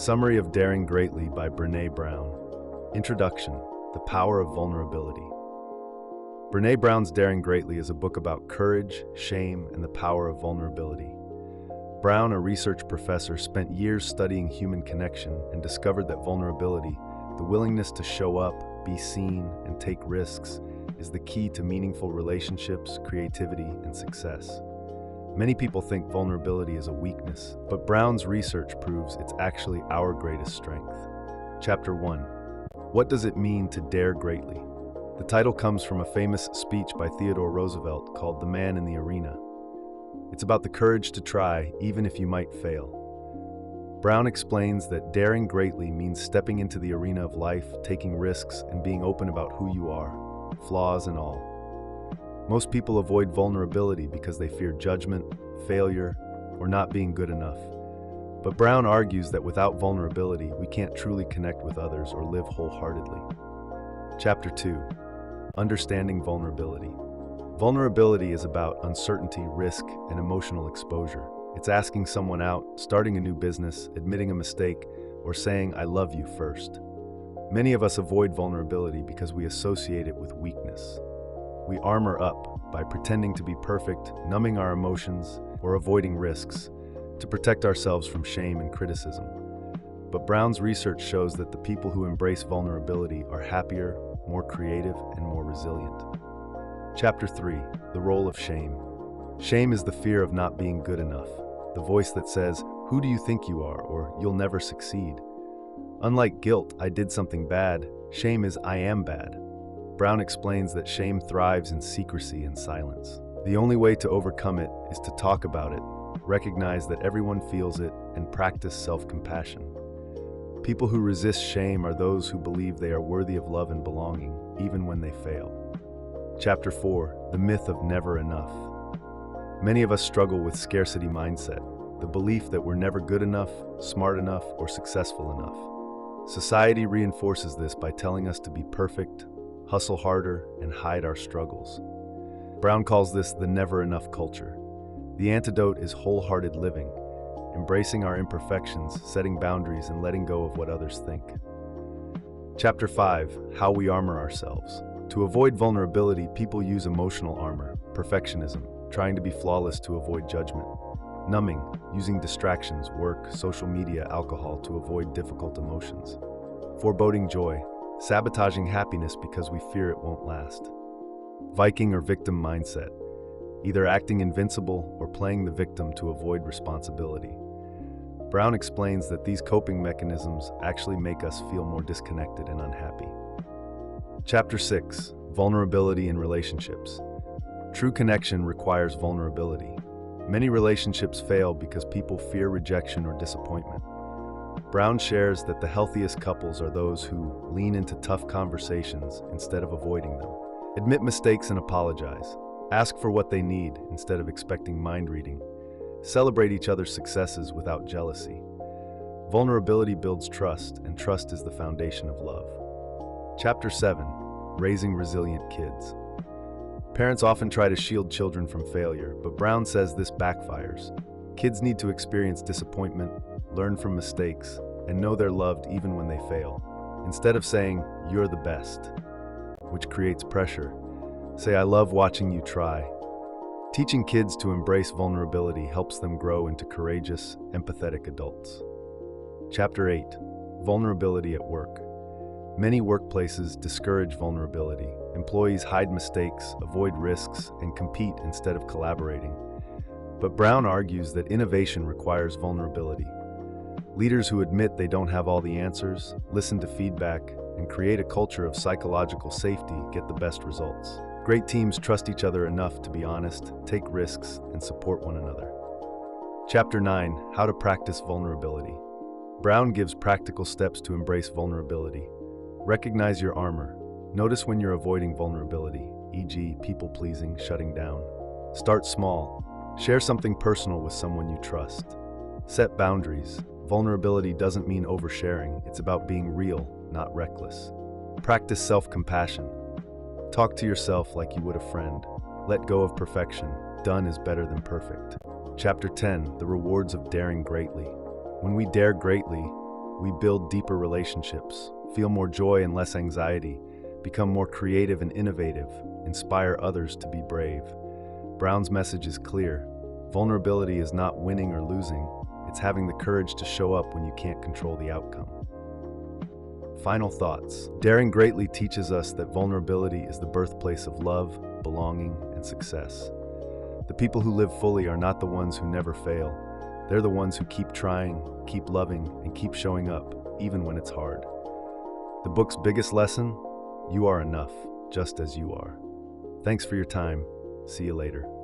Summary of Daring Greatly by Brené Brown. Introduction: The Power of Vulnerability. Brené Brown's Daring Greatly is a book about courage, shame, and the power of vulnerability. Brown, a research professor, spent years studying human connection and discovered that vulnerability, the willingness to show up, be seen, and take risks, is the key to meaningful relationships, creativity, and success. Many people think vulnerability is a weakness, but Brown's research proves it's actually our greatest strength. Chapter 1. What does it mean to dare greatly? The title comes from a famous speech by Theodore Roosevelt called The Man in the Arena. It's about the courage to try, even if you might fail. Brown explains that daring greatly means stepping into the arena of life, taking risks, and being open about who you are, flaws and all. Most people avoid vulnerability because they fear judgment, failure, or not being good enough. But Brown argues that without vulnerability, we can't truly connect with others or live wholeheartedly. Chapter 2. Understanding vulnerability. Vulnerability is about uncertainty, risk, and emotional exposure. It's asking someone out, starting a new business, admitting a mistake, or saying, "I love you" first. Many of us avoid vulnerability because we associate it with weakness. We armor up by pretending to be perfect, numbing our emotions, or avoiding risks to protect ourselves from shame and criticism. But Brown's research shows that the people who embrace vulnerability are happier, more creative, and more resilient. Chapter 3. The Role of Shame. Shame is the fear of not being good enough, the voice that says, "Who do you think you are?" or "You'll never succeed." Unlike guilt, "I did something bad," shame is "I am bad." Brown explains that shame thrives in secrecy and silence. The only way to overcome it is to talk about it, recognize that everyone feels it, and practice self-compassion. People who resist shame are those who believe they are worthy of love and belonging, even when they fail. Chapter 4. The Myth of Never Enough. Many of us struggle with scarcity mindset, the belief that we're never good enough, smart enough, or successful enough. Society reinforces this by telling us to be perfect, hustle harder, and hide our struggles. Brown calls this the never enough culture. The antidote is wholehearted living, embracing our imperfections, setting boundaries, and letting go of what others think. Chapter 5. How we armor ourselves. To avoid vulnerability, people use emotional armor, perfectionism, trying to be flawless to avoid judgment. Numbing, using distractions, work, social media, alcohol to avoid difficult emotions. Foreboding joy, sabotaging happiness because we fear it won't last. Viking or victim mindset, either acting invincible or playing the victim to avoid responsibility. Brown explains that these coping mechanisms actually make us feel more disconnected and unhappy. Chapter 6. Vulnerability in relationships. True connection requires vulnerability. Many relationships fail because people fear rejection or disappointment. Brown shares that the healthiest couples are those who lean into tough conversations instead of avoiding them, admit mistakes and apologize, ask for what they need instead of expecting mind reading, celebrate each other's successes without jealousy. Vulnerability builds trust, and trust is the foundation of love. Chapter 7. Raising Resilient Kids. Parents often try to shield children from failure, but Brown says this backfires. Kids need to experience disappointment, learn from mistakes, and know they're loved even when they fail. Instead of saying, "You're the best," which creates pressure, say, "I love watching you try." Teaching kids to embrace vulnerability helps them grow into courageous, empathetic adults. Chapter 8. Vulnerability at work. Many workplaces discourage vulnerability. Employees hide mistakes, avoid risks, and compete instead of collaborating. But Brown argues that innovation requires vulnerability. Leaders who admit they don't have all the answers, listen to feedback, and create a culture of psychological safety get the best results. Great teams trust each other enough to be honest, take risks, and support one another. Chapter 9. How to practice vulnerability. Brown gives practical steps to embrace vulnerability. Recognize your armor. Notice when you're avoiding vulnerability, e.g., people-pleasing, shutting down. Start small. Share something personal with someone you trust. Set boundaries. Vulnerability doesn't mean oversharing. It's about being real, not reckless. Practice self-compassion. Talk to yourself like you would a friend. Let go of perfection. Done is better than perfect. Chapter 10. The Rewards of Daring Greatly. When we dare greatly, we build deeper relationships, feel more joy and less anxiety, become more creative and innovative, inspire others to be brave. Brown's message is clear. Vulnerability is not winning or losing. It's having the courage to show up when you can't control the outcome. Final thoughts. Daring greatly teaches us that vulnerability is the birthplace of love, belonging, and success. The people who live fully are not the ones who never fail. They're the ones who keep trying, keep loving, and keep showing up, even when it's hard. The book's biggest lesson? You are enough, just as you are. Thanks for your time. See you later.